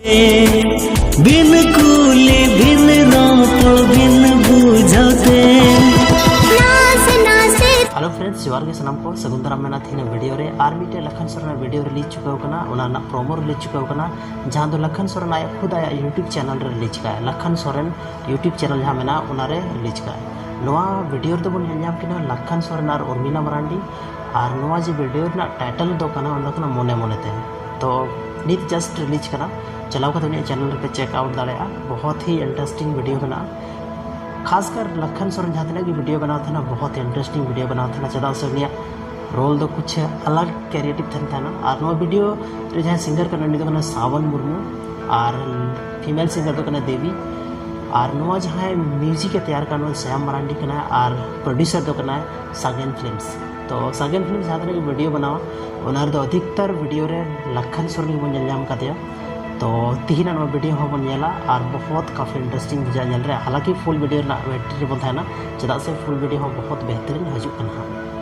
बिन कूले बिन रातो बिन बुझाते। Hello friends, जोहार के सनम को सगुन दाराम मेना थी वीडियो रे आर मिटे लखन सोरेन वीडियो रिलीज चुका होकना उना प्रोमो रिलीज चुका होकना जहां दो लखन सोरेन आया खुद आया यूट्यूब चैनल रे रिलीज का लखन सोरेन यूट्यूब चैनल जहां मेना उना रे रिलीज का नोआ वीडियो रे बन नेल नाम किना लखन सोरेन और उर्मिला मरांडी और नोआ जे वीडियो ना टाइटल दो कना उन कना मोने मोने ते तो नित जस्ट रिलीज कना चलाओ का दुनिया चैनल पे चेकआउट दाड़ा बहुत ही इंटरेस्टिंग वीडियो बना खासकर लखन सोरेन जहाँ तक वीडियो बनाते थे ना बहुत इंटरेस्टिंग वीडियो बनाते थे चदा से उनिया रोल दो कुछ अलग क्रिएटिव था ना और नो वीडियो जहाँ सिंगर का सावन मुर्मू और फीमेल सिंगर दो देवी और नो जहाँ म्यूजिक तैयार कर श्याम मरांडी कना और प्रोड्यूसर दो सागेन फिल्म्स तो सागेन फिल्म्स जहाँ तक वीडियो बनावा उनार दो अधिकतर वीडियो रे लखन सोरेन बन नाम करते तो तीन वीडियो हम नेला और बहुत काफ़ी इंटरेस्टिंग बुझा हालांकि फुल वीडियो वेट रे बन चदा से फुल वीडियो बहुत बेहतरीन हजूक।